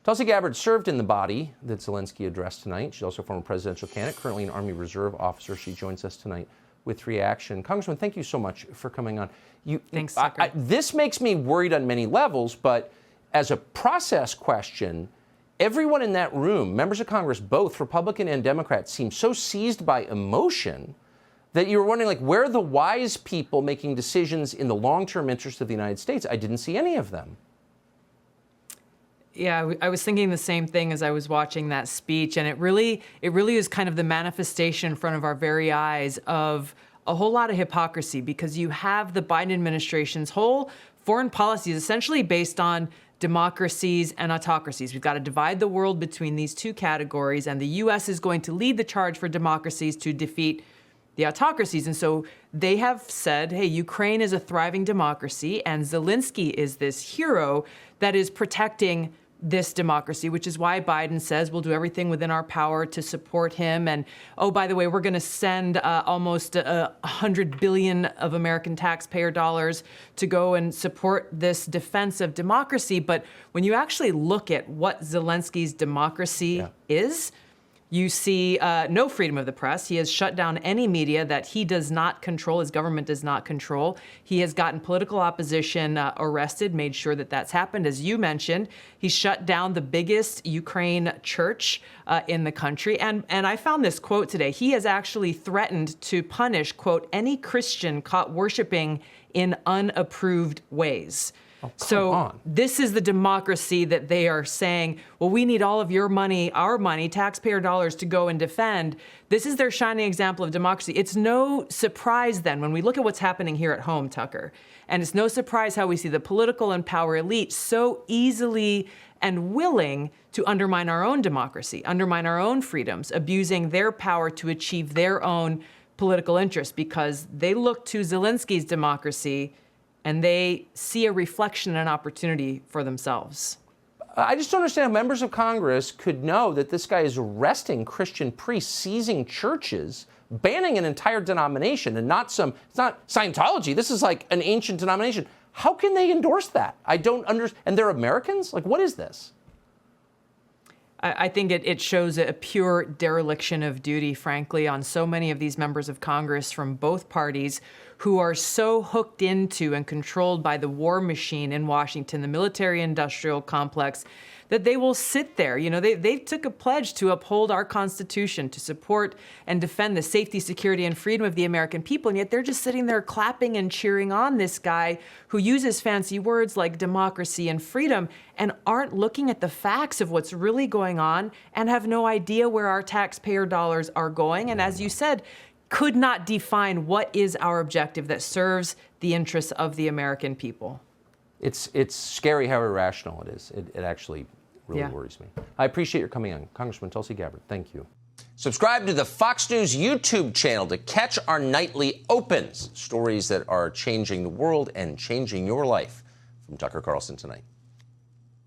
Tulsi Gabbard served in the body that Zelenskyy addressed tonight. She's also a former presidential candidate, currently an Army Reserve officer. She joins us tonight with reaction. Congressman, thank you so much for coming on. Thanks, Tucker. This makes me worried on many levels, but as a process question, everyone in that room, members of Congress, both Republican and Democrat, seem so seized by emotion that you were wondering, like, where are the wise people making decisions in the long-term interest of the United States? I didn't see any of them. Yeah, I was thinking the same thing as I was watching that speech, and it really is kind of the manifestation in front of our very eyes of a whole lot of hypocrisy, because you have the Biden administration's whole foreign policy is essentially based on democracies and autocracies. We've got to divide the world between these two categories, and the U.S. is going to lead the charge for democracies to defeat the autocracies. And so they have said, hey, Ukraine is a thriving democracy, and Zelenskyy is this hero that is protecting this democracy, which is why Biden says we'll do everything within our power to support him. And, oh, by the way, we're going to send almost $100 billion of American taxpayer dollars to go and support this defense of democracy. But when you actually look at what Zelenskyy's democracy is, you see no freedom of the press. He has shut down any media that he does not control, his government does not control. He has gotten political opposition arrested, made sure that that's happened. As you mentioned, he shut down the biggest Ukraine church in the country. And I found this quote today. He has actually threatened to punish, quote, any Christian caught worshiping in unapproved ways. Oh, so this is the democracy that they are saying, well, we need all of your money, our money, taxpayer dollars to go and defend. This is their shining example of democracy. It's no surprise then when we look at what's happening here at home, Tucker, and it's no surprise how we see the political and power elite so easily and willing to undermine our own democracy, undermine our own freedoms, abusing their power to achieve their own political interests, because they look to Zelenskyy's democracy and they see a reflection and an opportunity for themselves. I just don't understand how members of Congress could know that this guy is arresting Christian priests, seizing churches, banning an entire denomination, and it's not Scientology. This is like an ancient denomination. How can they endorse that? I don't understand. And they're Americans? Like, what is this? I think it shows a pure dereliction of duty, frankly, on so many of these members of Congress from both parties who are so hooked into and controlled by the war machine in Washington, the military-industrial complex, that they will sit there. You know, they took a pledge to uphold our Constitution, to support and defend the safety, security, and freedom of the American people, and yet they're just sitting there clapping and cheering on this guy who uses fancy words like democracy and freedom and aren't looking at the facts of what's really going on and have no idea where our taxpayer dollars are going. And as you said, could not define what is our objective that serves the interests of the American people. It's scary how irrational it is. It actually really worries me. I appreciate your coming on. Congressman Tulsi Gabbard, thank you. Subscribe to the Fox News YouTube channel to catch our nightly opens, stories that are changing the world and changing your life. From Tucker Carlson Tonight.